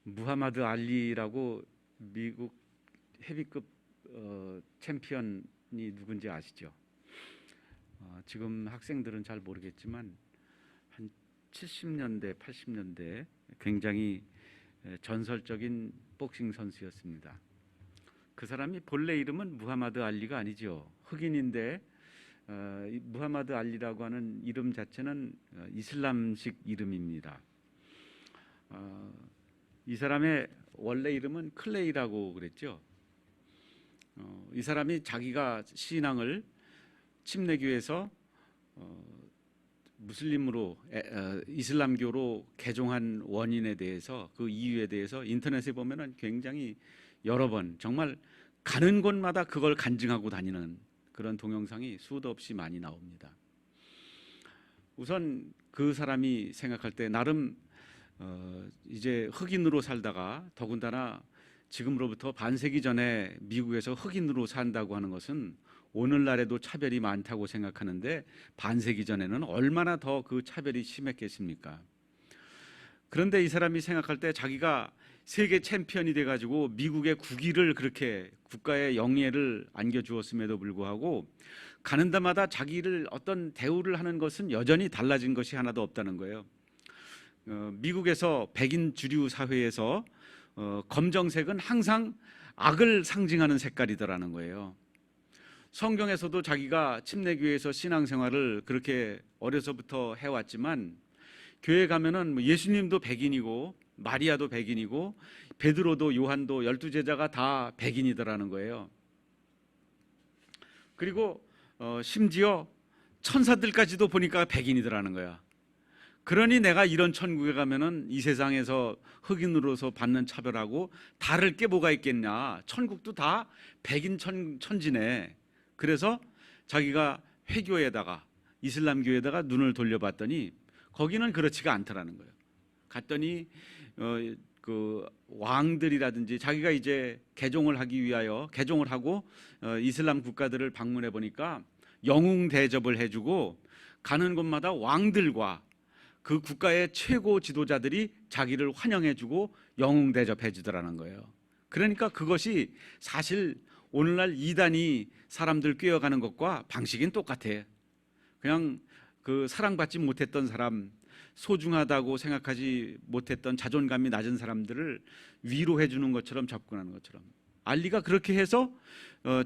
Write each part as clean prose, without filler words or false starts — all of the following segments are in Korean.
무하마드 알리라고 미국 헤비급 챔피언이 누군지 아시죠? 지금 학생들은 잘 모르겠지만 한 70년대, 80년대 굉장히 전설적인 복싱 선수였습니다. 그 사람이 본래 이름은 무하마드 알리가 아니죠. 흑인인데 무하마드 알리라고 하는 이름 자체는 이슬람식 이름입니다. 이 사람의 원래 이름은 클레이라고 그랬죠. 이 사람이 자기가 신앙을 침례교에서 무슬림으로 이슬람교로 개종한 원인에 대해서, 그 이유에 대해서 인터넷에 보면은 굉장히 여러 번 정말 가는 곳마다 그걸 간증하고 다니는 그런 동영상이 수도 없이 많이 나옵니다. 우선 그 사람이 생각할 때 나름 이제 흑인으로 살다가, 더군다나 지금으로부터 반세기 전에 미국에서 흑인으로 산다고 하는 것은 오늘날에도 차별이 많다고 생각하는데 반세기 전에는 얼마나 더 그 차별이 심했겠습니까? 그런데 이 사람이 생각할 때 자기가 세계 챔피언이 돼가지고 미국의 국위를, 그렇게 국가의 영예를 안겨주었음에도 불구하고 가는 데마다 자기를 어떤 대우를 하는 것은 여전히 달라진 것이 하나도 없다는 거예요. 미국에서 백인 주류 사회에서 검정색은 항상 악을 상징하는 색깔이더라는 거예요. 성경에서도 자기가 침례교회에서 신앙생활을 그렇게 어려서부터 해왔지만 교회 가면은 예수님도 백인이고 마리아도 백인이고 베드로도 요한도 12제자가 다 백인이더라는 거예요. 그리고 심지어 천사들까지도 보니까 백인이더라는 거야. 그러니 내가 이런 천국에 가면은 이 세상에서 흑인으로서 받는 차별하고 다를 게 뭐가 있겠냐, 천국도 다 백인 천지네. 그래서 자기가 회교에다가, 이슬람교에다가 눈을 돌려봤더니 거기는 그렇지가 않더라는 거예요. 갔더니 그 왕들이라든지 자기가 이제 개종을 하기 위하여 개종을 하고 이슬람 국가들을 방문해 보니까 영웅 대접을 해주고 가는 곳마다 왕들과 그 국가의 최고 지도자들이 자기를 환영해주고 영웅 대접해주더라는 거예요. 그러니까 그것이 사실 오늘날 이단이 사람들 꿰어가는 것과 방식은 똑같아. 그냥 그 사랑받지 못했던 사람, 소중하다고 생각하지 못했던 자존감이 낮은 사람들을 위로해 주는 것처럼 접근하는 것처럼, 알리가 그렇게 해서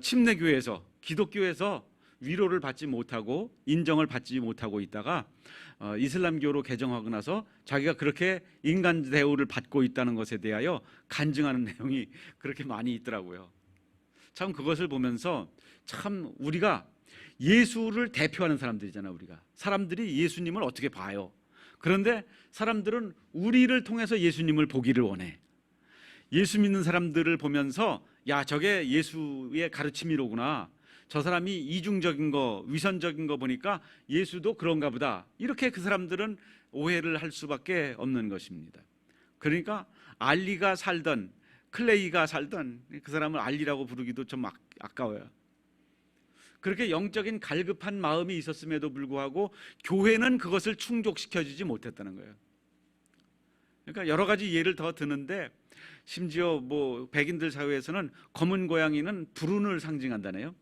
침례교회에서, 기독교에서 위로를 받지 못하고 인정을 받지 못하고 있다가 이슬람교로 개종하고 나서 자기가 그렇게 인간 대우를 받고 있다는 것에 대하여 간증하는 내용이 그렇게 많이 있더라고요. 참 그것을 보면서 참 우리가 예수를 대표하는 사람들이잖아. 우리가 사람들이 예수님을 어떻게 봐요? 그런데 사람들은 우리를 통해서 예수님을 보기를 원해. 예수 믿는 사람들을 보면서 야, 저게 예수의 가르침이로구나, 저 사람이 이중적인 거, 위선적인 거 보니까 예수도 그런가 보다, 이렇게 그 사람들은 오해를 할 수밖에 없는 것입니다. 그러니까 알리가 살던, 클레이가 살던, 그 사람을 알리라고 부르기도 좀 아까워요. 그렇게 영적인 갈급한 마음이 있었음에도 불구하고 교회는 그것을 충족시켜주지 못했다는 거예요. 그러니까 여러 가지 예를 더 드는데, 심지어 뭐 백인들 사회에서는 검은 고양이는 불운을 상징한다네요.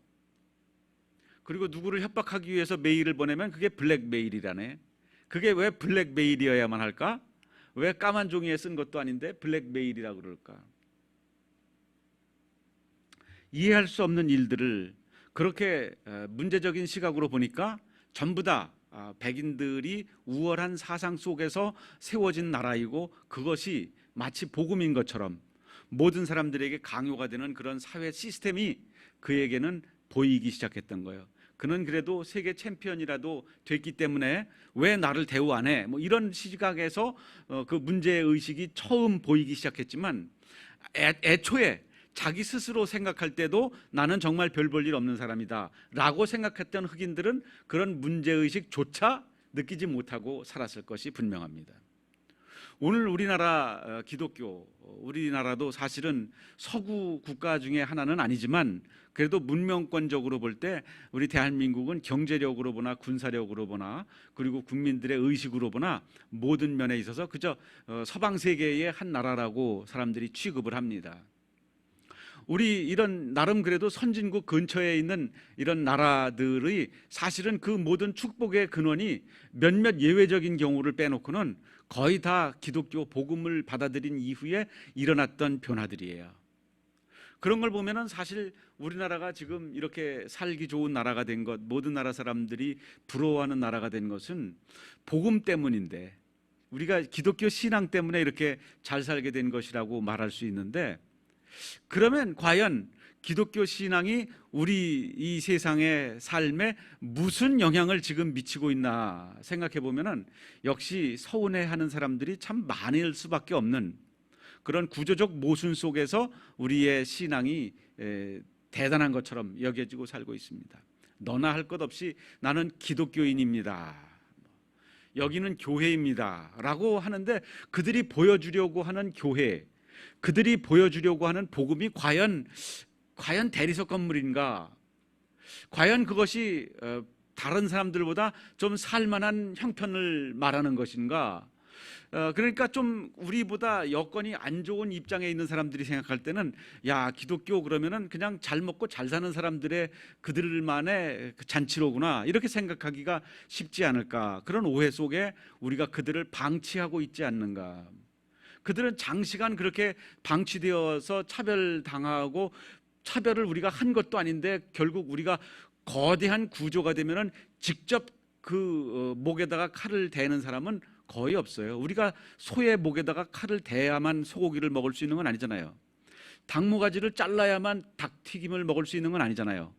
그리고 누구를 협박하기 위해서 메일을 보내면 그게 블랙메일이라네. 그게 왜 블랙메일이어야만 할까? 왜 까만 종이에 쓴 것도 아닌데 블랙메일이라고 그럴까? 이해할 수 없는 일들을 그렇게 문제적인 시각으로 보니까 전부 다 백인들이 우월한 사상 속에서 세워진 나라이고, 그것이 마치 복음인 것처럼 모든 사람들에게 강요가 되는 그런 사회 시스템이 그에게는 보이기 시작했던 거예요. 그는 그래도 세계 챔피언이라도 됐기 때문에 왜 나를 대우 안 해? 뭐 이런 시각에서 그 문제의식이 처음 보이기 시작했지만, 애초에 자기 스스로 생각할 때도 나는 정말 별 볼 일 없는 사람이다 라고 생각했던 흑인들은 그런 문제의식조차 느끼지 못하고 살았을 것이 분명합니다. 오늘 우리나라 기독교, 우리나라도 사실은 서구 국가 중에 하나는 아니지만 그래도 문명권적으로 볼 때 우리 대한민국은 경제력으로 보나 군사력으로 보나 그리고 국민들의 의식으로 보나 모든 면에 있어서 그저 서방 세계의 한 나라라고 사람들이 취급을 합니다. 우리 이런 나름 그래도 선진국 근처에 있는 이런 나라들의 사실은 그 모든 축복의 근원이 몇몇 예외적인 경우를 빼놓고는 거의 다 기독교 복음을 받아들인 이후에 일어났던 변화들이에요. 그런 걸 보면은 사실 우리나라가 지금 이렇게 살기 좋은 나라가 된 것, 모든 나라 사람들이 부러워하는 나라가 된 것은 복음 때문인데, 우리가 기독교 신앙 때문에 이렇게 잘 살게 된 것이라고 말할 수 있는데, 그러면 과연 기독교 신앙이 우리 이 세상의 삶에 무슨 영향을 지금 미치고 있나 생각해 보면은 역시 서운해하는 사람들이 참 많을 수밖에 없는 그런 구조적 모순 속에서 우리의 신앙이 대단한 것처럼 여겨지고 살고 있습니다. 너나 할 것 없이 나는 기독교인입니다, 여기는 교회입니다 라고 하는데, 그들이 보여주려고 하는 교회, 그들이 보여주려고 하는 복음이 과연 대리석 건물인가? 과연 그것이 다른 사람들보다 좀 살만한 형편을 말하는 것인가? 그러니까 좀 우리보다 여건이 안 좋은 입장에 있는 사람들이 생각할 때는 야, 기독교 그러면은 그냥 잘 먹고 잘 사는 사람들의 그들만의 잔치로구나, 이렇게 생각하기가 쉽지 않을까? 그런 오해 속에 우리가 그들을 방치하고 있지 않는가? 그들은 장시간 그렇게 방치되어서 차별당하고, 차별을 우리가 한 것도 아닌데 결국 우리가 거대한 구조가 되면은 직접 그 목에다가 칼을 대는 사람은 거의 없어요. 우리가 소의 목에다가 칼을 대야만 소고기를 먹을 수 있는 건 아니잖아요. 닭모가지를 잘라야만 닭튀김을 먹을 수 있는 건 아니잖아요.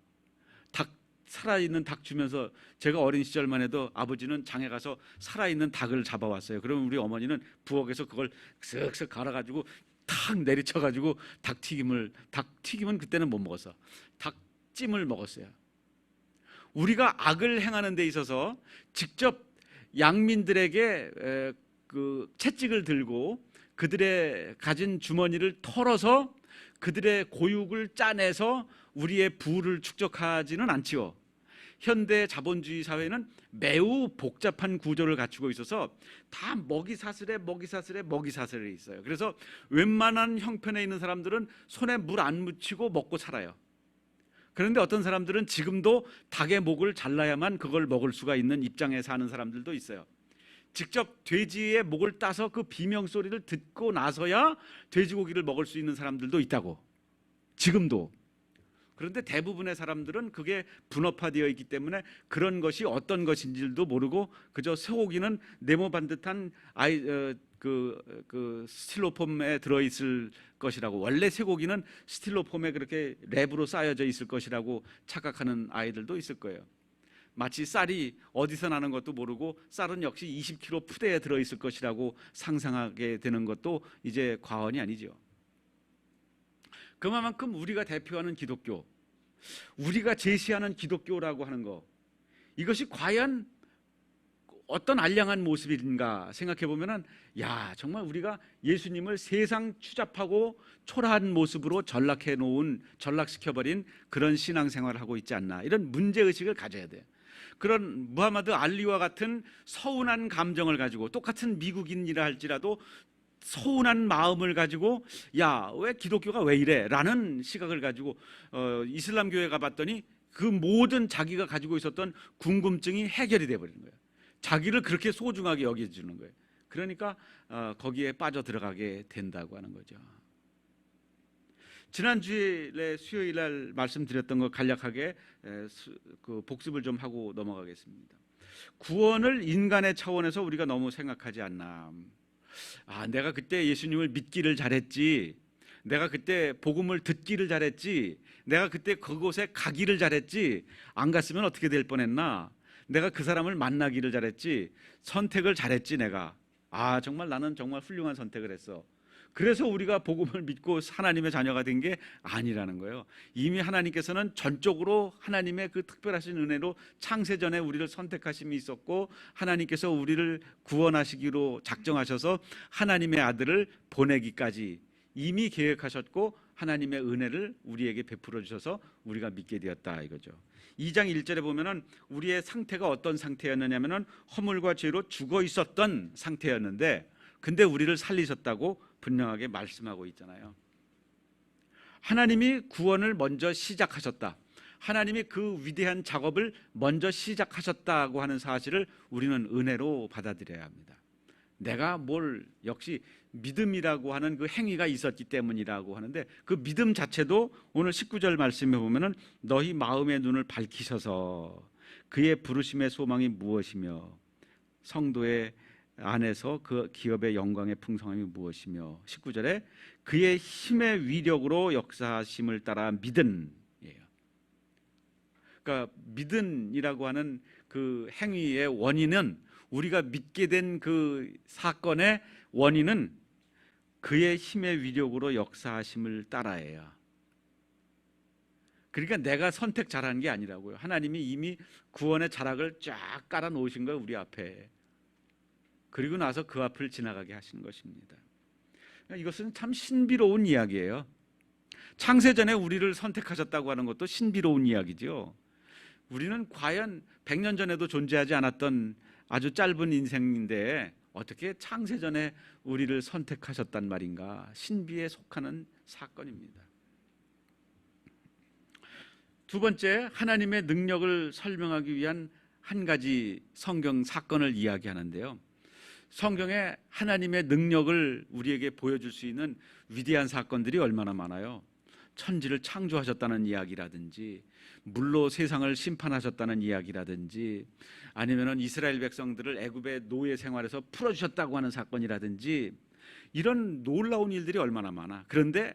살아있는 닭 주면서, 제가 어린 시절만 해도 아버지는 장에 가서 살아있는 닭을 잡아왔어요. 그러면 우리 어머니는 부엌에서 그걸 쓱쓱 갈아가지고 탁 내리쳐가지고 닭튀김은 그때는 못 먹었어. 닭찜을 먹었어요. 우리가 악을 행하는 데 있어서 직접 양민들에게 그 채찍을 들고 그들의 가진 주머니를 털어서 그들의 고육을 짜내서 우리의 부를 축적하지는 않지요. 현대 자본주의 사회는 매우 복잡한 구조를 갖추고 있어서 다 먹이사슬에 있어요. 그래서 웬만한 형편에 있는 사람들은 손에 물 안 묻히고 먹고 살아요. 그런데 어떤 사람들은 지금도 닭의 목을 잘라야만 그걸 먹을 수가 있는 입장에 사는 사람들도 있어요. 직접 돼지의 목을 따서 그 비명소리를 듣고 나서야 돼지고기를 먹을 수 있는 사람들도 있다고, 지금도. 그런데 대부분의 사람들은 그게 분업화되어 있기 때문에 그런 것이 어떤 것인지도 모르고 그저 쇠고기는 네모 반듯한 스틸로폼에 들어있을 것이라고, 원래 쇠고기는 스틸로폼에 그렇게 랩으로 쌓여져 있을 것이라고 착각하는 아이들도 있을 거예요. 마치 쌀이 어디서 나는 것도 모르고 쌀은 역시 20kg 푸대에 들어있을 것이라고 상상하게 되는 것도 이제 과언이 아니죠. 그만큼 우리가 대표하는 기독교, 우리가 제시하는 기독교라고 하는 것, 이것이 과연 어떤 알량한 모습인가 생각해 보면은, 야, 정말 우리가 예수님을 세상 추잡하고 초라한 모습으로 전락시켜버린 그런 신앙생활을 하고 있지 않나, 이런 문제의식을 가져야 돼요. 그런 무하마드 알리와 같은 서운한 감정을 가지고, 똑같은 미국인이라 할지라도 서운한 마음을 가지고, 야, 왜 기독교가 왜 이래? 라는 시각을 가지고 이슬람 교회 가봤더니 그 모든 자기가 가지고 있었던 궁금증이 해결이 돼버리는 거예요. 자기를 그렇게 소중하게 여겨주는 거예요. 그러니까 거기에 빠져 들어가게 된다고 하는 거죠. 지난주에 수요일 날 말씀드렸던 거 간략하게 그 복습을 좀 하고 넘어가겠습니다. 구원을 인간의 차원에서 우리가 너무 생각하지 않나. 내가 그때 예수님을 믿기를 잘했지, 내가 그때 복음을 듣기를 잘했지, 내가 그때 그곳에 가기를 잘했지, 안 갔으면 어떻게 될 뻔했나, 내가 그 사람을 만나기를 잘했지, 선택을 잘했지 내가. 정말 나는 정말 훌륭한 선택을 했어. 그래서 우리가 복음을 믿고 하나님의 자녀가 된 게 아니라는 거예요. 이미 하나님께서는 전적으로 하나님의 그 특별하신 은혜로 창세전에 우리를 선택하심이 있었고, 하나님께서 우리를 구원하시기로 작정하셔서 하나님의 아들을 보내기까지 이미 계획하셨고, 하나님의 은혜를 우리에게 베풀어 주셔서 우리가 믿게 되었다 이거죠. 2장 1절에 보면은 우리의 상태가 어떤 상태였느냐면은 허물과 죄로 죽어 있었던 상태였는데, 근데 우리를 살리셨다고 분명하게 말씀하고 있잖아요. 하나님이 구원을 먼저 시작하셨다. 하나님이 그 위대한 작업을 먼저 시작하셨다고 하는 사실을 우리는 은혜로 받아들여야 합니다. 내가 뭘, 역시 믿음이라고 하는 그 행위가 있었기 때문이라고 하는데, 그 믿음 자체도 오늘 19절 말씀에 보면은 너희 마음의 눈을 밝히셔서 그의 부르심의 소망이 무엇이며 성도의 안에서 그 기업의 영광의 풍성함이 무엇이며, 19절에 그의 힘의 위력으로 역사하심을 따라 믿은이에요. 그러니까 믿은이라고 하는 그 행위의 원인은, 우리가 믿게 된 그 사건의 원인은 그의 힘의 위력으로 역사하심을 따라예요. 그러니까 내가 선택 잘하는 게 아니라고요. 하나님이 이미 구원의 자락을 쫙 깔아 놓으신 거예요, 우리 앞에. 그리고 나서 그 앞을 지나가게 하신 것입니다. 이것은 참 신비로운 이야기예요. 창세전에 우리를 선택하셨다고 하는 것도 신비로운 이야기죠. 우리는 과연 100년 전에도 존재하지 않았던 아주 짧은 인생인데 어떻게 창세전에 우리를 선택하셨단 말인가. 신비에 속하는 사건입니다. 두 번째, 하나님의 능력을 설명하기 위한 한 가지 성경 사건을 이야기하는데요. 성경에 하나님의 능력을 우리에게 보여줄 수 있는 위대한 사건들이 얼마나 많아요. 천지를 창조하셨다는 이야기라든지, 물로 세상을 심판하셨다는 이야기라든지, 아니면은 이스라엘 백성들을 애굽의 노예 생활에서 풀어주셨다고 하는 사건이라든지, 이런 놀라운 일들이 얼마나 많아. 그런데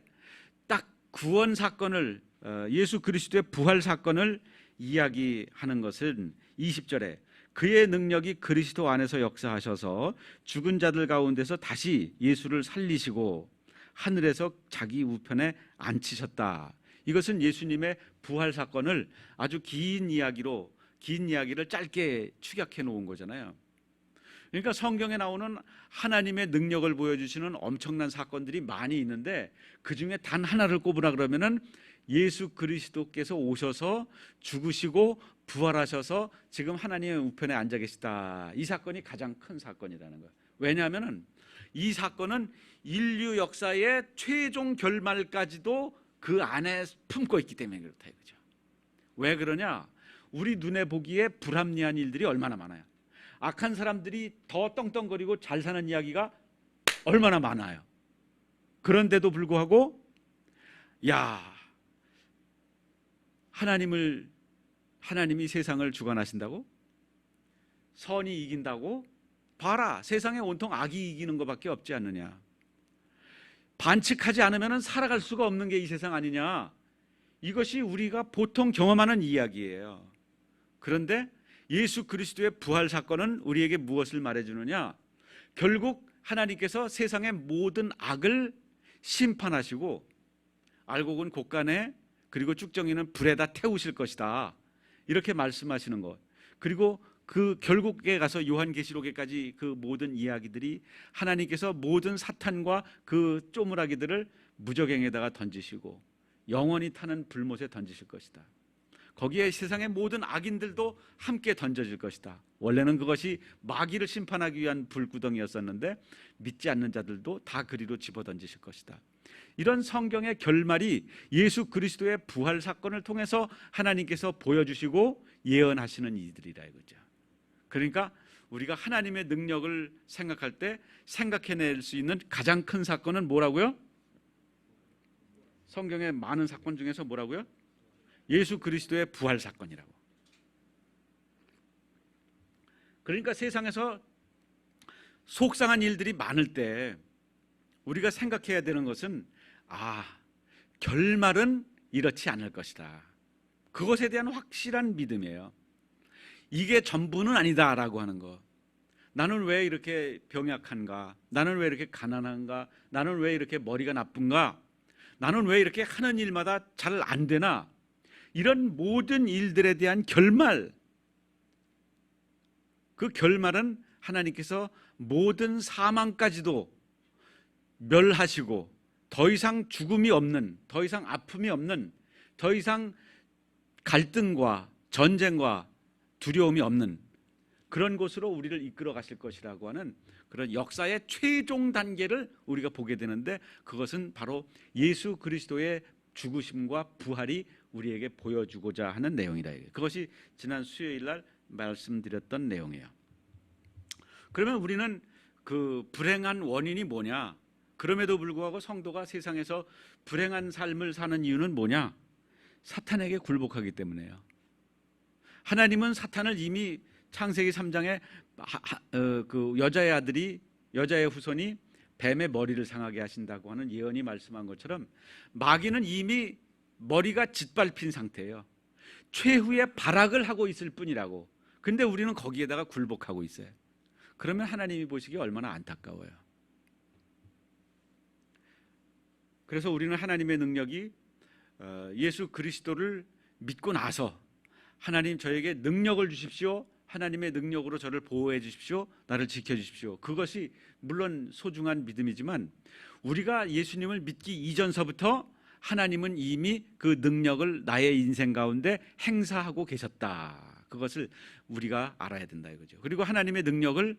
딱 구원 사건을, 예수 그리스도의 부활 사건을 이야기하는 것은 20절에 그의 능력이 그리스도 안에서 역사하셔서 죽은 자들 가운데서 다시 예수를 살리시고 하늘에서 자기 우편에 앉히셨다. 이것은 예수님의 부활 사건을 아주 긴 이야기를 짧게 축약해 놓은 거잖아요. 그러니까 성경에 나오는 하나님의 능력을 보여주시는 엄청난 사건들이 많이 있는데, 그 중에 단 하나를 꼽으라 그러면은 예수 그리스도께서 오셔서 죽으시고 부활하셔서 지금 하나님의 우편에 앉아 계시다. 이 사건이 가장 큰 사건이라는 거예요. 왜냐하면은 이 사건은 인류 역사의 최종 결말까지도 그 안에 품고 있기 때문에 그렇다 이거죠. 왜 그러냐? 우리 눈에 보기에 불합리한 일들이 얼마나 많아요. 악한 사람들이 더 떵떵거리고 잘 사는 이야기가 얼마나 많아요. 그런데도 불구하고 하나님이 세상을 주관하신다고? 선이 이긴다고? 봐라, 세상에 온통 악이 이기는 것밖에 없지 않느냐. 반칙하지 않으면 살아갈 수가 없는 게 이 세상 아니냐. 이것이 우리가 보통 경험하는 이야기예요. 그런데 예수 그리스도의 부활 사건은 우리에게 무엇을 말해주느냐? 결국 하나님께서 세상의 모든 악을 심판하시고, 알곡은 곳간에 그리고 쭉정이는 불에다 태우실 것이다, 이렇게 말씀하시는 것. 그리고 그 결국에 가서 요한계시록에까지 그 모든 이야기들이 하나님께서 모든 사탄과 그 쪼무라기들을 무저갱에다가 던지시고 영원히 타는 불못에 던지실 것이다. 거기에 세상의 모든 악인들도 함께 던져질 것이다. 원래는 그것이 마귀를 심판하기 위한 불구덩이였었는데 믿지 않는 자들도 다 그리로 집어던지실 것이다. 이런 성경의 결말이 예수 그리스도의 부활 사건을 통해서 하나님께서 보여주시고 예언하시는 이들이라 이거죠. 그러니까 우리가 하나님의 능력을 생각할 때 생각해낼 수 있는 가장 큰 사건은 뭐라고요? 성경의 많은 사건 중에서 뭐라고요? 예수 그리스도의 부활 사건이라고. 그러니까 세상에서 속상한 일들이 많을 때 우리가 생각해야 되는 것은 결말은 이렇지 않을 것이다. 그것에 대한 확실한 믿음이에요. 이게 전부는 아니다라고 하는 거. 나는 왜 이렇게 병약한가? 나는 왜 이렇게 가난한가? 나는 왜 이렇게 머리가 나쁜가? 나는 왜 이렇게 하는 일마다 잘 안 되나? 이런 모든 일들에 대한 결말, 그 결말은 하나님께서 모든 사망까지도 멸하시고 더 이상 죽음이 없는, 더 이상 아픔이 없는, 더 이상 갈등과 전쟁과 두려움이 없는 그런 곳으로 우리를 이끌어 가실 것이라고 하는 그런 역사의 최종 단계를 우리가 보게 되는데, 그것은 바로 예수 그리스도의 죽으심과 부활이 우리에게 보여주고자 하는 내용이다. 그것이 지난 수요일 날 말씀드렸던 내용이에요. 그러면 우리는 그 불행한 원인이 뭐냐? 그럼에도 불구하고 성도가 세상에서 불행한 삶을 사는 이유는 뭐냐? 사탄에게 굴복하기 때문에요. 하나님은 사탄을 이미 창세기 3장에 그 여자의 아들이, 여자의 후손이 뱀의 머리를 상하게 하신다고 하는 예언이 말씀한 것처럼 마귀는 이미 머리가 짓밟힌 상태예요. 최후의 발악을 하고 있을 뿐이라고. 근데 우리는 거기에다가 굴복하고 있어요. 그러면 하나님이 보시기에 얼마나 안타까워요. 그래서 우리는 하나님의 능력이 예수 그리스도를 믿고 나서, 하나님 저에게 능력을 주십시오, 하나님의 능력으로 저를 보호해 주십시오, 나를 지켜 주십시오, 그것이 물론 소중한 믿음이지만 우리가 예수님을 믿기 이전서부터 하나님은 이미 그 능력을 나의 인생 가운데 행사하고 계셨다, 그것을 우리가 알아야 된다 이거죠. 그리고 하나님의 능력을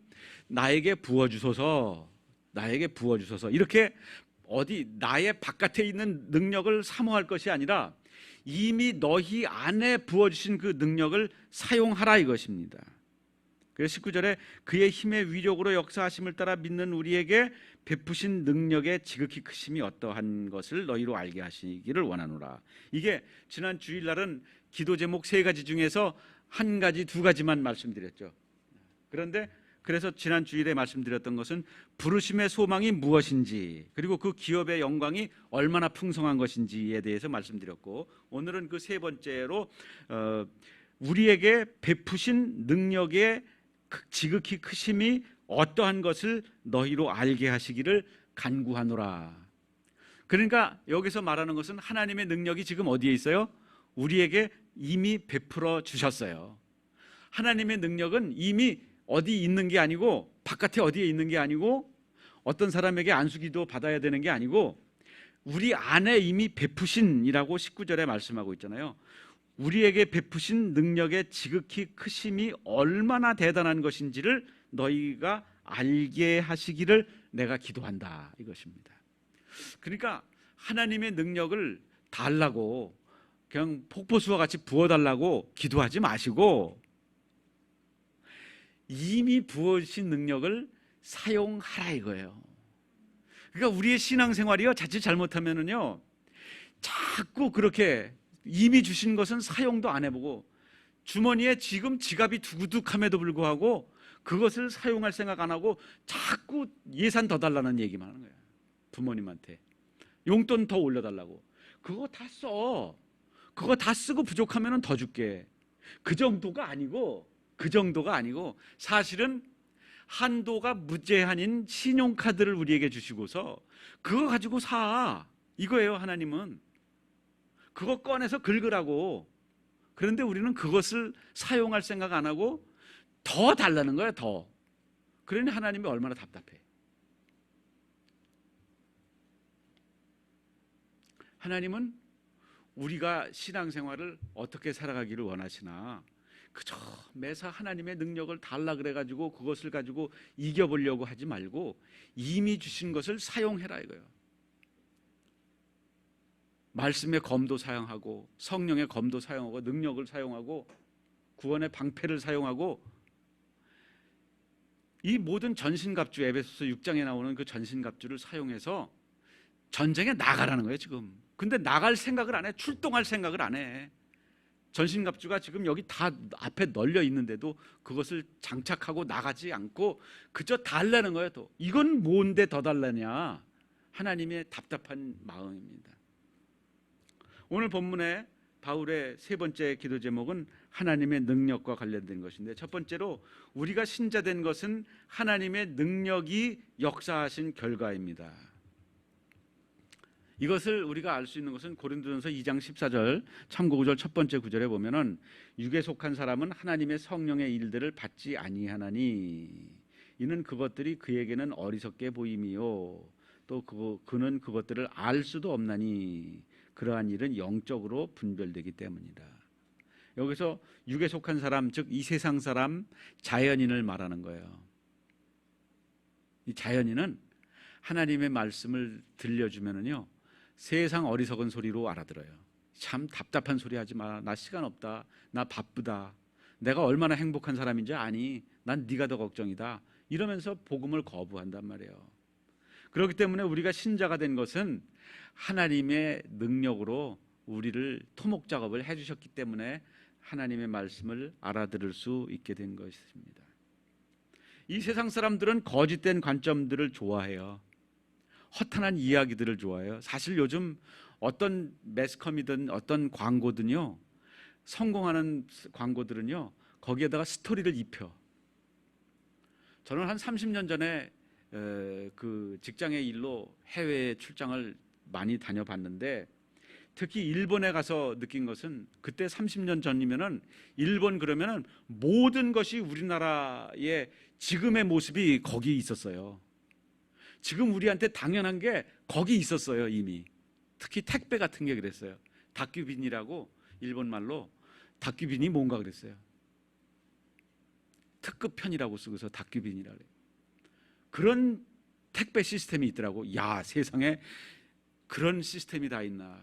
나에게 부어주소서, 나에게 부어주소서, 이렇게 어디 나의 바깥에 있는 능력을 사모할 것이 아니라 이미 너희 안에 부어주신 그 능력을 사용하라 이것입니다. 그래서 19절에 그의 힘의 위력으로 역사하심을 따라 믿는 우리에게 베푸신 능력의 지극히 크심이 어떠한 것을 너희로 알게 하시기를 원하노라. 이게 지난 주일날은 기도 제목 3가지 중에서 1가지, 2가지만 말씀드렸죠. 그런데 그래서 지난 주일에 말씀드렸던 것은 부르심의 소망이 무엇인지, 그리고 그 기업의 영광이 얼마나 풍성한 것인지에 대해서 말씀드렸고, 오늘은 그 3번째로 우리에게 베푸신 능력의 지극히 크심이 어떠한 것을 너희로 알게 하시기를 간구하노라. 그러니까 여기서 말하는 것은 하나님의 능력이 지금 어디에 있어요? 우리에게 이미 베풀어 주셨어요. 하나님의 능력은 이미 어디 있는 게 아니고, 바깥에 어디에 있는 게 아니고, 어떤 사람에게 안수기도 받아야 되는 게 아니고, 우리 안에 이미 베푸신이라고 19절에 말씀하고 있잖아요. 우리에게 베푸신 능력의 지극히 크심이 얼마나 대단한 것인지를 너희가 알게 하시기를 내가 기도한다 이것입니다. 그러니까 하나님의 능력을 달라고 그냥 폭포수와 같이 부어달라고 기도하지 마시고 이미 부어주신 능력을 사용하라 이거예요. 그러니까 우리의 신앙생활이요, 자칫 잘못하면은요, 자꾸 그렇게 이미 주신 것은 사용도 안 해보고, 주머니에 지금 지갑이 두구둑함에도 불구하고 그것을 사용할 생각 안 하고 자꾸 예산 더 달라는 얘기만 하는 거예요. 부모님한테 용돈 더 올려달라고. 그거 다 써. 그거 다 쓰고 부족하면 더 줄게. 그 정도가 아니고 사실은 한도가 무제한인 신용카드를 우리에게 주시고서 그거 가지고 사 이거예요. 하나님은 그거 꺼내서 긁으라고. 그런데 우리는 그것을 사용할 생각 안 하고 더 달라는 거야, 더. 그러니 하나님이 얼마나 답답해. 하나님은 우리가 신앙생활을 어떻게 살아가기를 원하시나, 그저 매사 하나님의 능력을 달라 그래가지고 그것을 가지고 이겨보려고 하지 말고 이미 주신 것을 사용해라 이거예요. 말씀의 검도 사용하고, 성령의 검도 사용하고, 능력을 사용하고, 구원의 방패를 사용하고, 이 모든 전신갑주, 에베소서 6장에 나오는 그 전신갑주를 사용해서 전쟁에 나가라는 거예요 지금. 근데 나갈 생각을 안 해. 출동할 생각을 안 해. 전신갑주가 지금 여기 다 앞에 널려 있는데도 그것을 장착하고 나가지 않고 그저 달라는 거예요. 또 이건 뭔데 더 달라냐. 하나님의 답답한 마음입니다. 오늘 본문에 바울의 세 번째 기도 제목은 하나님의 능력과 관련된 것인데, 첫 번째로 우리가 신자된 것은 하나님의 능력이 역사하신 결과입니다. 이것을 우리가 알 수 있는 것은 고린도전서 2장 14절 참고구절 첫 번째 구절에 보면은 육에 속한 사람은 하나님의 성령의 일들을 받지 아니하나니 이는 그것들이 그에게는 어리석게 보임이요 또 그는 그것들을 알 수도 없나니 그러한 일은 영적으로 분별되기 때문이다. 여기서 육에 속한 사람, 즉 이 세상 사람, 자연인을 말하는 거예요. 이 자연인은 하나님의 말씀을 들려주면은요 세상 어리석은 소리로 알아들어요. 참 답답한 소리 하지 마. 나 시간 없다. 나 바쁘다. 내가 얼마나 행복한 사람인지 아니. 난 네가 더 걱정이다. 이러면서 복음을 거부한단 말이에요. 그렇기 때문에 우리가 신자가 된 것은 하나님의 능력으로 우리를 토목 작업을 해주셨기 때문에 하나님의 말씀을 알아들을 수 있게 된 것입니다. 이 세상 사람들은 거짓된 관점들을 좋아해요. 허탄한 이야기들을 좋아해요. 사실 요즘 어떤 매스컴이든 어떤 광고든요, 성공하는 광고들은요 거기에다가 스토리를 입혀. 저는 한 30년 전에 그 직장의 일로 해외 출장을 많이 다녀봤는데, 특히 일본에 가서 느낀 것은 그때 30년 전이면은 일본 그러면은 모든 것이 우리나라의 지금의 모습이 거기 있었어요. 지금 우리한테 당연한 게 거기 있었어요 이미. 특히 택배 같은 게 그랬어요. 다큐빈이라고 일본 말로 다큐빈이 뭔가 그랬어요. 특급 편이라고 쓰고서 다큐빈이라 그래요. 그런 택배 시스템이 있더라고. 야, 세상에 그런 시스템이 다 있나.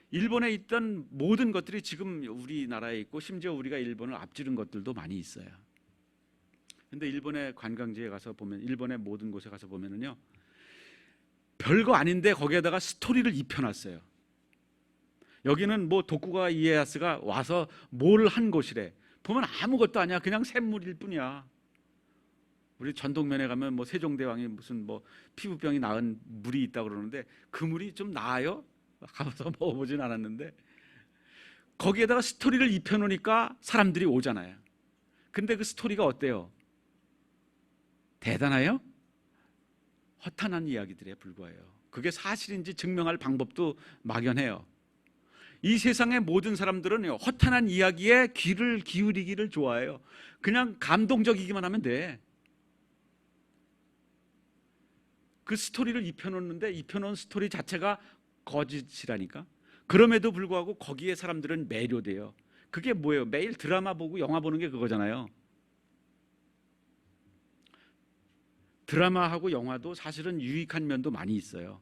일본에 있던 모든 것들이 지금 우리나라에 있고 심지어 우리가 일본을 앞지른 것들도 많이 있어요. 근데 일본의 관광지에 가서 보면, 일본의 모든 곳에 가서 보면은요 별거 아닌데 거기에다가 스토리를 입혀놨어요. 여기는 뭐 도쿠가와 이에야스가 와서 뭘 한 곳이래. 보면 아무것도 아니야. 그냥 샘물일 뿐이야. 우리 전동면에 가면 뭐 세종대왕이 무슨 뭐 피부병이 나은 물이 있다고 그러는데 그 물이 좀 나아요? 가서 먹어보진 않았는데 거기에다가 스토리를 입혀놓으니까 사람들이 오잖아요. 근데 그 스토리가 어때요? 대단해요? 허탄한 이야기들에 불과해요. 그게 사실인지 증명할 방법도 막연해요. 이 세상의 모든 사람들은 허탄한 이야기에 귀를 기울이기를 좋아해요. 그냥 감동적이기만 하면 돼. 그 스토리를 입혀놓는데 입혀놓은 스토리 자체가 거짓이라니까. 그럼에도 불구하고 거기에 사람들은 매료돼요. 그게 뭐예요? 매일 드라마 보고 영화 보는 게 그거잖아요. 드라마하고 영화도 사실은 유익한 면도 많이 있어요.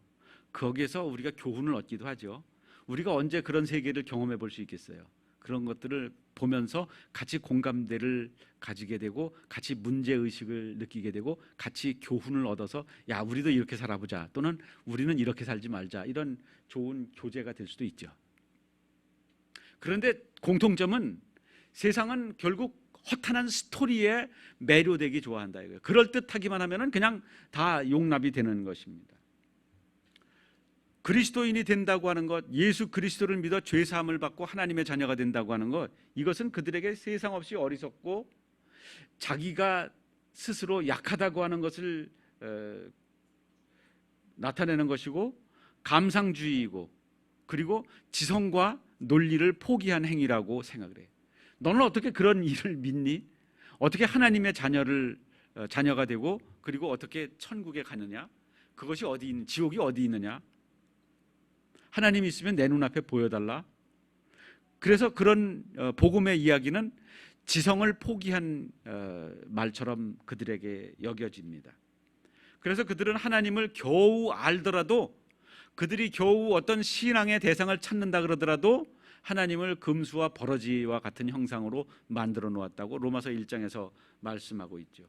거기에서 우리가 교훈을 얻기도 하죠. 우리가 언제 그런 세계를 경험해 볼 수 있겠어요? 그런 것들을 보면서 같이 공감대를 가지게 되고 같이 문제의식을 느끼게 되고 같이 교훈을 얻어서 야, 우리도 이렇게 살아보자, 또는 우리는 이렇게 살지 말자, 이런 좋은 교재가 될 수도 있죠. 그런데 공통점은 세상은 결국 허탄한 스토리에 매료되기 좋아한다 이거예요. 그럴듯하기만 하면은 그냥 다 용납이 되는 것입니다. 그리스도인이 된다고 하는 것, 예수 그리스도를 믿어 죄 사함을 받고 하나님의 자녀가 된다고 하는 것, 이것은 그들에게 세상 없이 어리석고 자기가 스스로 약하다고 하는 것을 나타내는 것이고 감상주의이고 그리고 지성과 논리를 포기한 행위라고 생각을 해요. 너는 어떻게 그런 일을 믿니? 어떻게 하나님의 자녀가 되고 그리고 어떻게 천국에 가느냐? 그것이 어디 있는, 지옥이 어디 있느냐? 하나님이 있으면 내 눈앞에 보여달라. 그래서 그런 복음의 이야기는 지성을 포기한 말처럼 그들에게 여겨집니다. 그래서 그들은 하나님을 겨우 알더라도, 그들이 겨우 어떤 신앙의 대상을 찾는다 그러더라도 하나님을 금수와 버러지와 같은 형상으로 만들어 놓았다고 로마서 1장에서 말씀하고 있죠.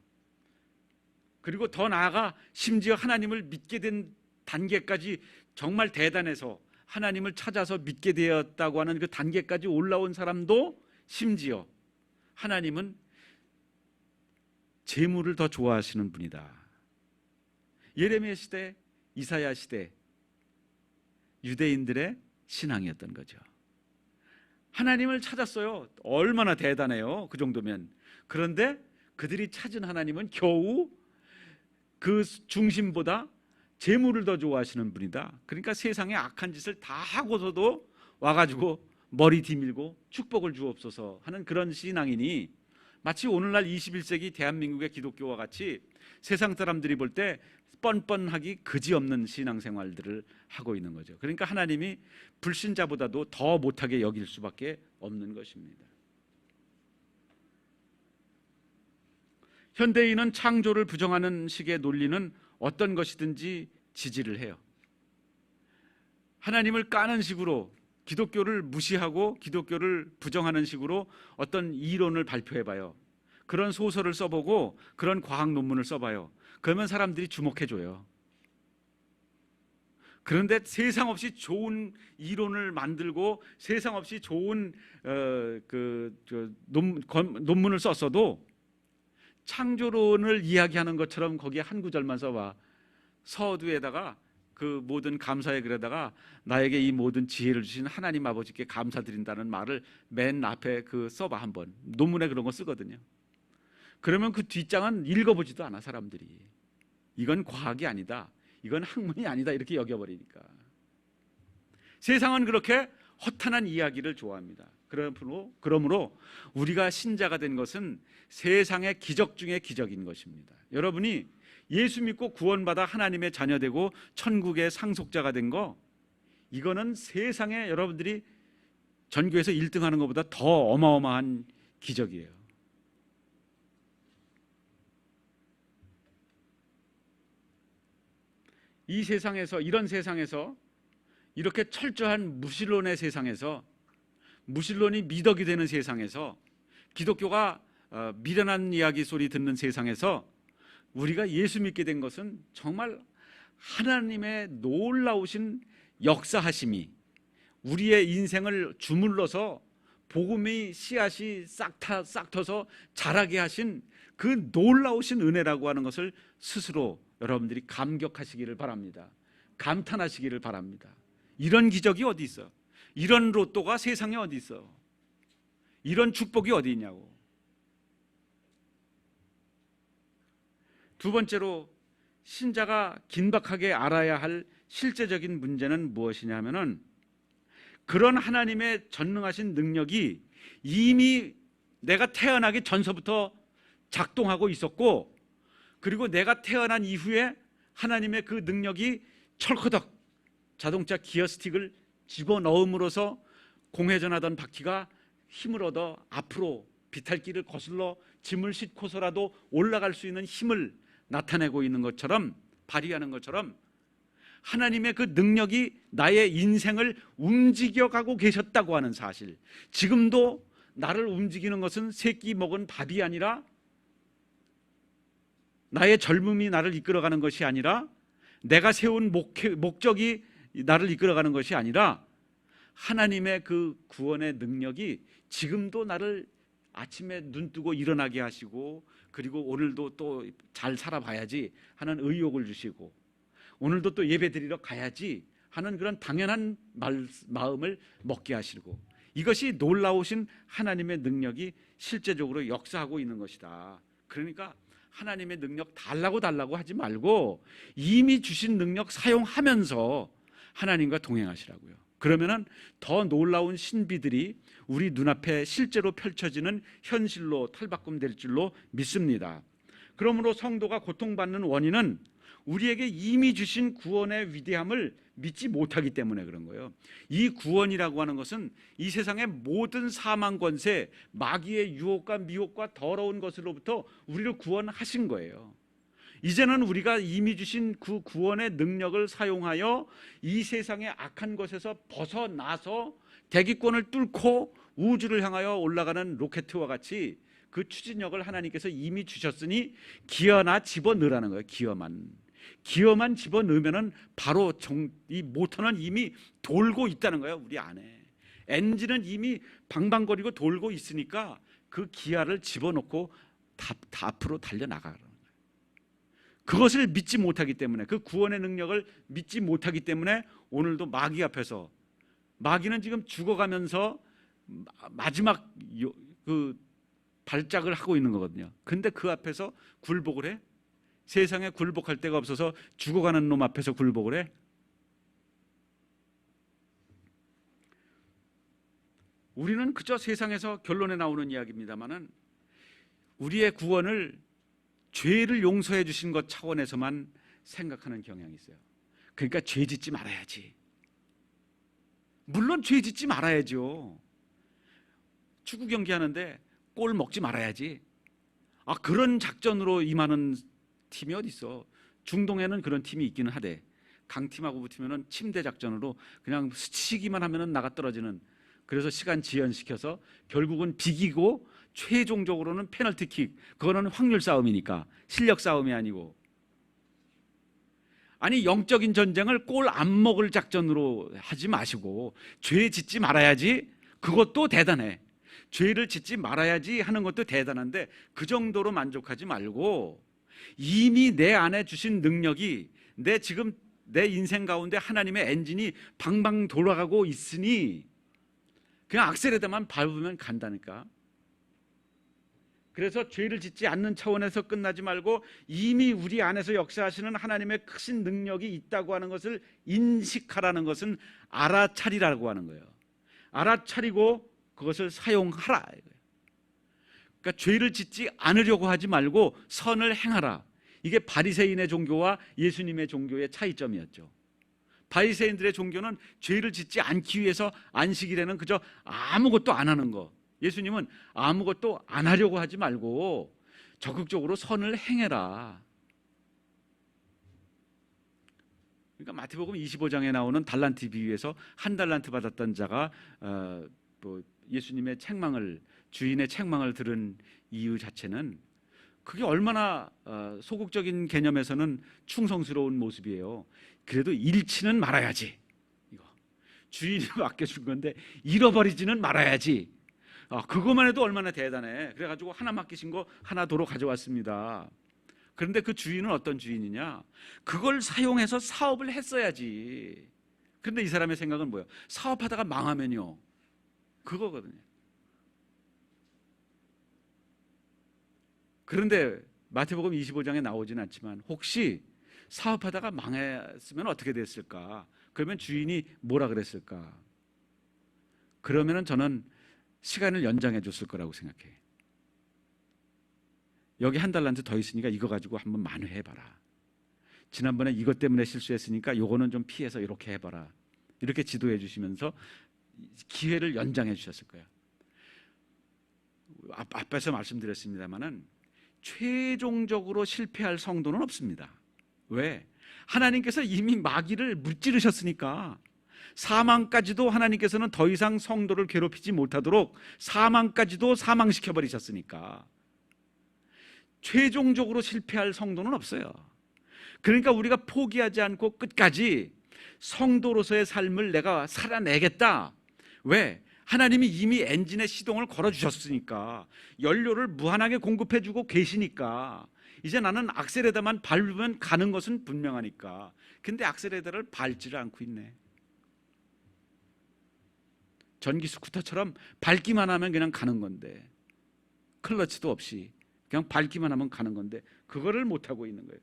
그리고 더 나아가 심지어 하나님을 믿게 된 단계까지 정말 대단해서 하나님을 찾아서 믿게 되었다고 하는 그 단계까지 올라온 사람도 심지어 하나님은 재물을 더 좋아하시는 분이다. 예레미야 시대, 이사야 시대 유대인들의 신앙이었던 거죠. 하나님을 찾았어요. 얼마나 대단해요. 그 정도면. 그런데 그들이 찾은 하나님은 겨우 그 중심보다 재물을 더 좋아하시는 분이다. 그러니까 세상에 악한 짓을 다 하고서도 와가지고 머리 뒤밀고 축복을 주옵소서 하는 그런 신앙이니, 마치 오늘날 21세기 대한민국의 기독교와 같이 세상 사람들이 볼 때 뻔뻔하기 그지없는 신앙생활들을 하고 있는 거죠. 그러니까 하나님이 불신자보다도 더 못하게 여길 수밖에 없는 것입니다. 현대인은 창조를 부정하는 식의 논리는 어떤 것이든지 지지를 해요. 하나님을 까는 식으로, 기독교를 무시하고 기독교를 부정하는 식으로 어떤 이론을 발표해봐요. 그런 소설을 써보고 그런 과학 논문을 써봐요. 그러면 사람들이 주목해줘요. 그런데 세상 없이 좋은 이론을 만들고 세상 없이 좋은 논문을 썼어도 창조론을 이야기하는 것처럼 거기에 한 구절만 써봐. 서두에다가 그 모든 감사의 글에다가 나에게 이 모든 지혜를 주신 하나님 아버지께 감사드린다는 말을 맨 앞에 그 써봐 한번. 논문에 그런 거 쓰거든요. 그러면 그 뒷장은 읽어보지도 않아 사람들이. 이건 과학이 아니다, 이건 학문이 아니다 이렇게 여겨버리니까. 세상은 그렇게 허탄한 이야기를 좋아합니다. 그러므로 우리가 신자가 된 것은 세상의 기적 중에 기적인 것입니다. 여러분이 예수 믿고 구원받아 하나님의 자녀되고 천국의 상속자가 된 거, 이거는 세상에 여러분들이 전교에서 1등하는 것보다 더 어마어마한 기적이에요. 이 세상에서, 이런 세상에서, 이렇게 철저한 무신론의 세상에서, 무신론이 미덕이 되는 세상에서, 기독교가 미련한 이야기 소리 듣는 세상에서 우리가 예수 믿게 된 것은 정말 하나님의 놀라우신 역사하심이 우리의 인생을 주물러서 복음의 씨앗이 싹 터서 자라게 하신 그 놀라우신 은혜라고 하는 것을 스스로 여러분들이 감격하시기를 바랍니다. 감탄하시기를 바랍니다. 이런 기적이 어디 있어? 이런 로또가 세상에 어디 있어? 이런 축복이 어디 있냐고. 두 번째로 신자가 긴박하게 알아야 할 실제적인 문제는 무엇이냐 하면은, 그런 하나님의 전능하신 능력이 이미 내가 태어나기 전서부터 작동하고 있었고, 그리고 내가 태어난 이후에 하나님의 그 능력이 철커덕 자동차 기어 스틱을 집어넣음으로써 공회전하던 바퀴가 힘을 얻어 앞으로 비탈길을 거슬러 짐을 싣고서라도 올라갈 수 있는 힘을 나타내고 있는 것처럼, 발휘하는 것처럼 하나님의 그 능력이 나의 인생을 움직여가고 계셨다고 하는 사실, 지금도 나를 움직이는 것은 새끼 먹은 밥이 아니라, 나의 젊음이 나를 이끌어가는 것이 아니라, 내가 세운 목적이 나를 이끌어가는 것이 아니라, 하나님의 그 구원의 능력이 지금도 나를 아침에 눈 뜨고 일어나게 하시고, 그리고 오늘도 또 잘 살아봐야지 하는 의욕을 주시고, 오늘도 또 예배 드리러 가야지 하는 그런 당연한 마음을 먹게 하시고, 이것이 놀라우신 하나님의 능력이 실제적으로 역사하고 있는 것이다. 그러니까 하나님의 능력 달라고 하지 말고 이미 주신 능력 사용하면서 하나님과 동행하시라고요. 그러면은 더 놀라운 신비들이 우리 눈앞에 실제로 펼쳐지는 현실로 탈바꿈될 줄로 믿습니다. 그러므로 성도가 고통받는 원인은 우리에게 이미 주신 구원의 위대함을 믿지 못하기 때문에 그런 거예요. 이 구원이라고 하는 것은 이 세상의 모든 사망 권세, 마귀의 유혹과 미혹과 더러운 것으로부터 우리를 구원하신 거예요. 이제는 우리가 이미 주신 그 구원의 능력을 사용하여 이 세상의 악한 것에서 벗어나서 대기권을 뚫고 우주를 향하여 올라가는 로켓과 같이 그 추진력을 하나님께서 이미 주셨으니 기어나 집어넣으라는 거예요. 기어만 집어넣으면은 바로 이 모터는 이미 돌고 있다는 거예요. 우리 안에 엔진은 이미 방방거리고 돌고 있으니까 그 기아를 집어넣고 다 앞으로 달려나가는 거예요. 그것을 믿지 못하기 때문에, 그 구원의 능력을 믿지 못하기 때문에 오늘도 마귀 앞에서 마귀는 지금 죽어가면서 마지막 그 발작을 하고 있는 거거든요. 근데 그 앞에서 굴복을 해? 세상에 굴복할 데가 없어서 죽어가는 놈 앞에서 굴복을 해? 우리는 그저 세상에서 결론에 나오는 이야기입니다만은 우리의 구원을 죄를 용서해 주신 것 차원에서만 생각하는 경향이 있어요. 그러니까 죄 짓지 말아야지. 물론 죄 짓지 말아야죠. 축구 경기 하는데 골 먹지 말아야지. 그런 작전으로 임하는 팀이 어디 있어? 중동에는 그런 팀이 있기는 하대. 강팀하고 붙으면은 침대 작전으로 그냥 스치기만 하면은 나가 떨어지는. 그래서 시간 지연시켜서 결국은 비기고 최종적으로는 페널티킥. 그거는 확률 싸움이니까 실력 싸움이 아니고. 아니 영적인 전쟁을 골 안 먹을 작전으로 하지 마시고 죄 짓지 말아야지. 그것도 대단해. 죄를 짓지 말아야지 하는 것도 대단한데 그 정도로 만족하지 말고 이미 내 안에 주신 능력이 지금 내 인생 가운데 하나님의 엔진이 방방 돌아가고 있으니 그냥 악셀에다만 밟으면 간다니까. 그래서 죄를 짓지 않는 차원에서 끝나지 말고 이미 우리 안에서 역사하시는 하나님의 크신 능력이 있다고 하는 것을 인식하라는 것은 알아차리라고 하는 거예요. 알아차리고 그것을 사용하라. 그러니까 죄를 짓지 않으려고 하지 말고 선을 행하라. 이게 바리새인의 종교와 예수님의 종교의 차이점이었죠. 바리새인들의 종교는 죄를 짓지 않기 위해서 안식일에는 그저 아무것도 안 하는 거. 예수님은 아무것도 안 하려고 하지 말고 적극적으로 선을 행해라. 그러니까 마태복음 25장에 나오는 달란트 비유에서 한 달란트 받았던 자가 예수님의 책망을, 주인의 책망을 들은 이유 자체는 그게 얼마나 소극적인 개념에서는 충성스러운 모습이에요. 그래도 잃지는 말아야지. 이거 주인이 맡겨준 건데 잃어버리지는 말아야지. 그것만 해도 얼마나 대단해. 그래가지고 하나 맡기신 거 하나 도로 가져왔습니다. 그런데 그 주인은 어떤 주인이냐? 그걸 사용해서 사업을 했어야지. 그런데 이 사람의 생각은 뭐예요? 사업하다가 망하면요. 그거거든요. 그런데 마태복음 25장에 나오지는 않지만 혹시 사업하다가 망했으면 어떻게 됐을까? 그러면 주인이 뭐라 그랬을까? 그러면은 저는 시간을 연장해 줬을 거라고 생각해. 여기 한 달란트 더 있으니까 이거 가지고 한번 만회해봐라. 지난번에 이것 때문에 실수했으니까 요거는 좀 피해서 이렇게 해봐라. 이렇게 지도해 주시면서 기회를 연장해 주셨을 거예요. 앞에서 말씀드렸습니다마는 최종적으로 실패할 성도는 없습니다. 왜? 하나님께서 이미 마귀를 무찌르셨으니까. 사망까지도 하나님께서는 더 이상 성도를 괴롭히지 못하도록 사망까지도 사망시켜 버리셨으니까 최종적으로 실패할 성도는 없어요. 그러니까 우리가 포기하지 않고 끝까지 성도로서의 삶을 내가 살아내겠다. 왜? 하나님이 이미 엔진의 시동을 걸어주셨으니까, 연료를 무한하게 공급해주고 계시니까 이제 나는 악셀에다만 밟으면 가는 것은 분명하니까. 근데 악셀에다를 밟지를 않고 있네. 전기 스쿠터처럼 밟기만 하면 그냥 가는 건데, 클러치도 없이 그냥 밟기만 하면 가는 건데 그거를 못하고 있는 거예요.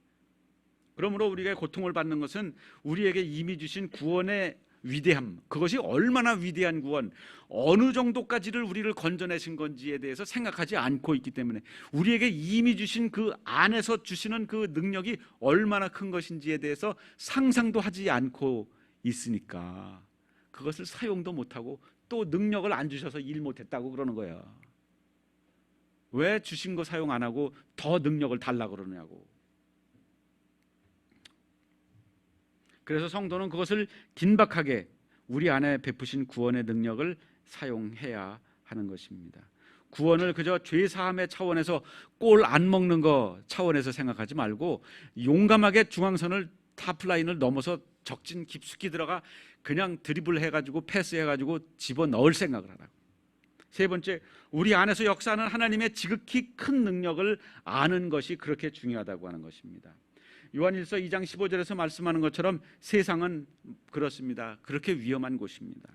그러므로 우리가 고통을 받는 것은 우리에게 이미 주신 구원의 위대함, 그것이 얼마나 위대한 구원, 어느 정도까지를 우리를 건져내신 건지에 대해서 생각하지 않고 있기 때문에, 우리에게 이미 주신 그 안에서 주시는 그 능력이 얼마나 큰 것인지에 대해서 상상도 하지 않고 있으니까 그것을 사용도 못하고 또 능력을 안 주셔서 일 못했다고 그러는 거야. 왜 주신 거 사용 안 하고 더 능력을 달라고 그러냐고. 그래서 성도는 그것을 긴박하게 우리 안에 베푸신 구원의 능력을 사용해야 하는 것입니다. 구원을 그저 죄사함의 차원에서 골 안 먹는 거 차원에서 생각하지 말고 용감하게 중앙선을 타프라인을 넘어서 적진 깊숙이 들어가 그냥 드리블 해가지고 패스해가지고 집어넣을 생각을 하라고. 세 번째, 우리 안에서 역사하는 하나님의 지극히 큰 능력을 아는 것이 그렇게 중요하다고 하는 것입니다. 요한일서 2장 15절에서 말씀하는 것처럼 세상은 그렇습니다. 그렇게 위험한 곳입니다.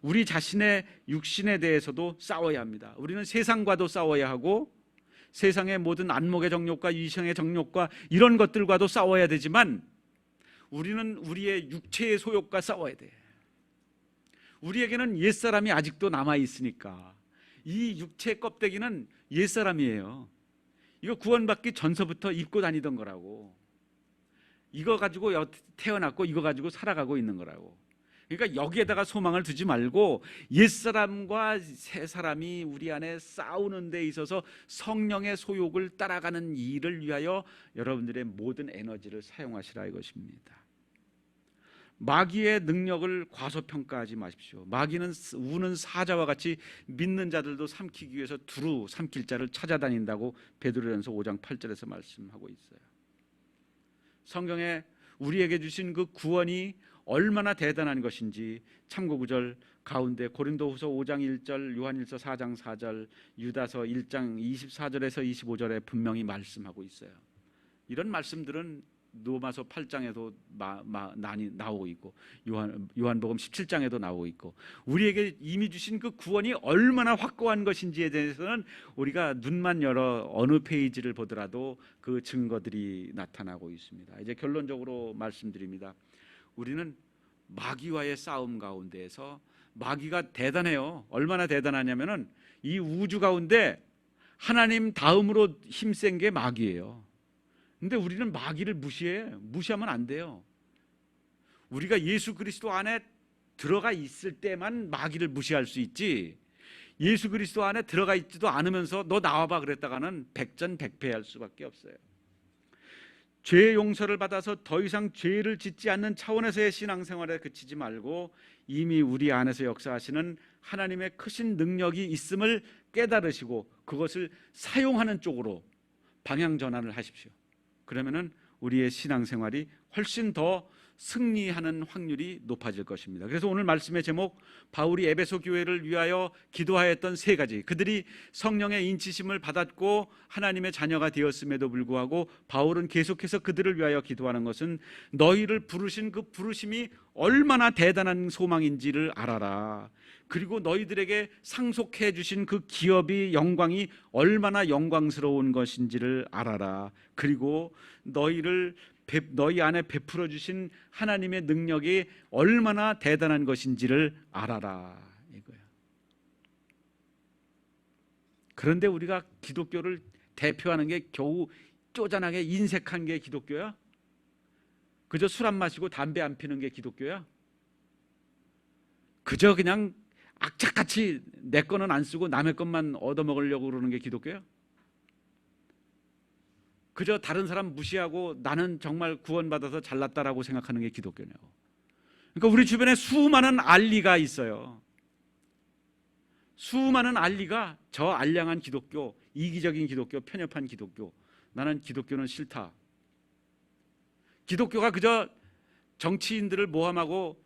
우리 자신의 육신에 대해서도 싸워야 합니다. 우리는 세상과도 싸워야 하고 세상의 모든 안목의 정욕과 이성의 정욕과 이런 것들과도 싸워야 되지만 우리는 우리의 육체의 소욕과 싸워야 돼. 우리에게는 옛사람이 아직도 남아 있으니까 이 육체 껍데기는 옛사람이에요. 이거 구원받기 전서부터 입고 다니던 거라고. 이거 가지고 태어났고 이거 가지고 살아가고 있는 거라고. 그러니까 여기에다가 소망을 두지 말고 옛사람과 새사람이 우리 안에 싸우는 데 있어서 성령의 소욕을 따라가는 일을 위하여 여러분들의 모든 에너지를 사용하시라 이것입니다. 마귀의 능력을 과소평가하지 마십시오. 마귀는 우는 사자와 같이 믿는 자들도 삼키기 위해서 두루 삼킬 자를 찾아다닌다고 베드로전서 5장 8절에서 말씀하고 있어요. 성경에 우리에게 주신 그 구원이 얼마나 대단한 것인지 참고구절 가운데 고린도후서 5장 1절, 요한일서 4장 4절, 유다서 1장 24절에서 25절에 분명히 말씀하고 있어요. 이런 말씀들은 로마서 8장에도 나오고 있고 요한복음 17장에도 나오고 있고 우리에게 이미 주신 그 구원이 얼마나 확고한 것인지에 대해서는 우리가 눈만 열어 어느 페이지를 보더라도 그 증거들이 나타나고 있습니다. 이제 결론적으로 말씀드립니다. 우리는 마귀와의 싸움 가운데에서 마귀가 대단해요. 얼마나 대단하냐면은 이 우주 가운데 하나님 다음으로 힘센 게 마귀예요. 근데 우리는 마귀를 무시하면 안 돼요. 우리가 예수 그리스도 안에 들어가 있을 때만 마귀를 무시할 수 있지, 예수 그리스도 안에 들어가 있지도 않으면서 너 나와봐 그랬다가는 백전백패할 수밖에 없어요. 죄의 용서를 받아서 더 이상 죄를 짓지 않는 차원에서의 신앙생활에 그치지 말고 이미 우리 안에서 역사하시는 하나님의 크신 능력이 있음을 깨달으시고 그것을 사용하는 쪽으로 방향 전환을 하십시오. 그러면은 우리의 신앙생활이 훨씬 더 승리하는 확률이 높아질 것입니다. 그래서 오늘 말씀의 제목, 바울이 에베소 교회를 위하여 기도하였던 세 가지, 그들이 성령의 인치심을 받았고 하나님의 자녀가 되었음에도 불구하고 바울은 계속해서 그들을 위하여 기도하는 것은 너희를 부르신 그 부르심이 얼마나 대단한 소망인지를 알아라. 그리고 너희들에게 상속해 주신 그 기업이 영광이 얼마나 영광스러운 것인지를 알아라. 그리고 너희 안에 베풀어 주신 하나님의 능력이 얼마나 대단한 것인지를 알아라 이거예요. 그런데 우리가 기독교를 대표하는 게 겨우 쪼잔하게 인색한 게 기독교야? 그저 술 안 마시고 담배 안 피는 게 기독교야? 그저 그냥 악착같이 내 거는 안 쓰고 남의 것만 얻어먹으려고 그러는 게 기독교야? 그저 다른 사람 무시하고 나는 정말 구원받아서 잘났다라고 생각하는 게 기독교냐고. 그러니까 우리 주변에 수많은 알리가 있어요. 수많은 알리가 저 알량한 기독교, 이기적인 기독교, 편협한 기독교, 나는 기독교는 싫다. 기독교가 그저 정치인들을 모함하고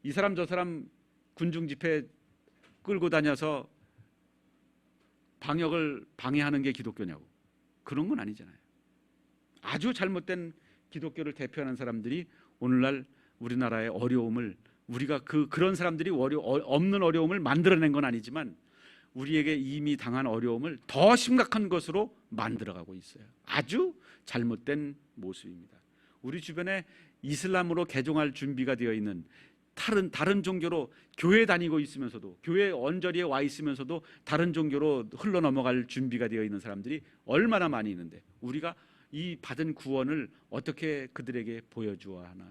이 사람 저 사람 군중 집회 끌고 다녀서 방역을 방해하는 게 기독교냐고. 그런 건 아니잖아요. 아주 잘못된 기독교를 대표하는 사람들이 오늘날 우리나라의 어려움을, 우리가 그런 사람들이 없는 어려움을 만들어낸 건 아니지만 우리에게 이미 당한 어려움을 더 심각한 것으로 만들어가고 있어요. 아주 잘못된 모습입니다. 우리 주변에 이슬람으로 개종할 준비가 되어 있는 다른 종교로 교회 다니고 있으면서도, 교회 언저리에 와 있으면서도 다른 종교로 흘러 넘어갈 준비가 되어 있는 사람들이 얼마나 많이 있는데 우리가 이 받은 구원을 어떻게 그들에게 보여주어야 하나.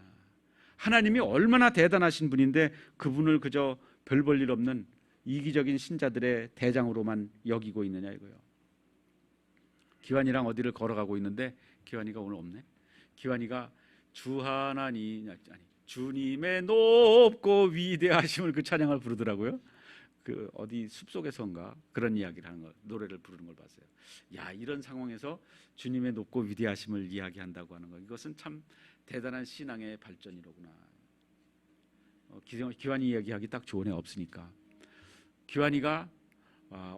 하나님이 얼마나 대단하신 분인데 그분을 그저 별 볼 일 없는 이기적인 신자들의 대장으로만 여기고 있느냐 이거예요. 기환이랑 어디를 걸어가고 있는데 기환이가 오늘 없네. 기환이가 주 하나님, 아니 주님의 높고 위대하심을 그 찬양을 부르더라고요. 그 어디 숲속에선가 그런 이야기를 하는 거, 노래를 부르는 걸 봤어요. 야, 이런 상황에서 주님의 높고 위대하심을 이야기한다고 하는 거, 이것은 참 대단한 신앙의 발전이로구나. 기환이 이야기하기 딱 좋은 애 없으니까. 기환이가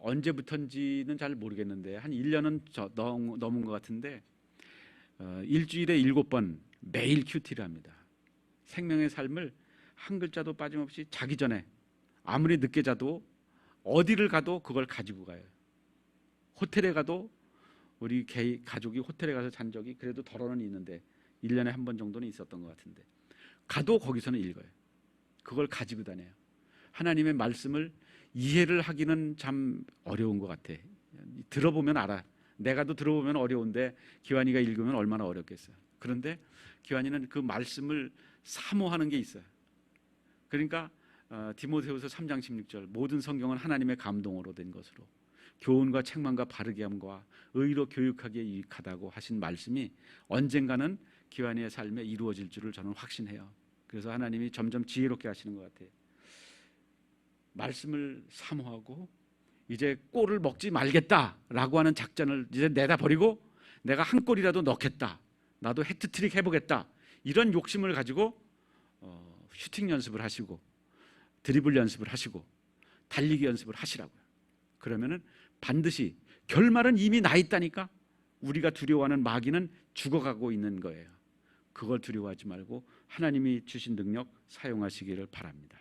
언제부턴지는 잘 모르겠는데 한 1년은 넘은 것 같은데 일주일에 7번 매일 큐티를 합니다. 생명의 삶을 한 글자도 빠짐없이 자기 전에 아무리 늦게 자도 어디를 가도 그걸 가지고 가요. 호텔에 가도 우리 가족이 호텔에 가서 잔 적이 그래도 덜어는 있는데 1년에 한 번 정도는 있었던 것 같은데 가도 거기서는 읽어요. 그걸 가지고 다녀요. 하나님의 말씀을 이해를 하기는 참 어려운 것 같아. 들어보면 알아. 내가도 들어보면 어려운데 기환이가 읽으면 얼마나 어렵겠어요. 그런데 기환이는 그 말씀을 사모하는 게 있어요. 그러니까 디모데후서 3장 16절 모든 성경은 하나님의 감동으로 된 것으로 교훈과 책망과 바르게 함과 의로 교육하기에 유익하다고 하신 말씀이 언젠가는 기환이의 삶에 이루어질 줄을 저는 확신해요. 그래서 하나님이 점점 지혜롭게 하시는 것 같아요. 말씀을 사모하고 이제 골을 먹지 말겠다라고 하는 작전을 이제 내다 버리고 내가 한 골이라도 넣겠다. 나도 해트트릭 해보겠다. 이런 욕심을 가지고 슈팅 연습을 하시고 드리블 연습을 하시고 달리기 연습을 하시라고요. 그러면은 반드시 결말은 이미 나 있다니까. 우리가 두려워하는 마귀는 죽어가고 있는 거예요. 그걸 두려워하지 말고 하나님이 주신 능력 사용하시기를 바랍니다.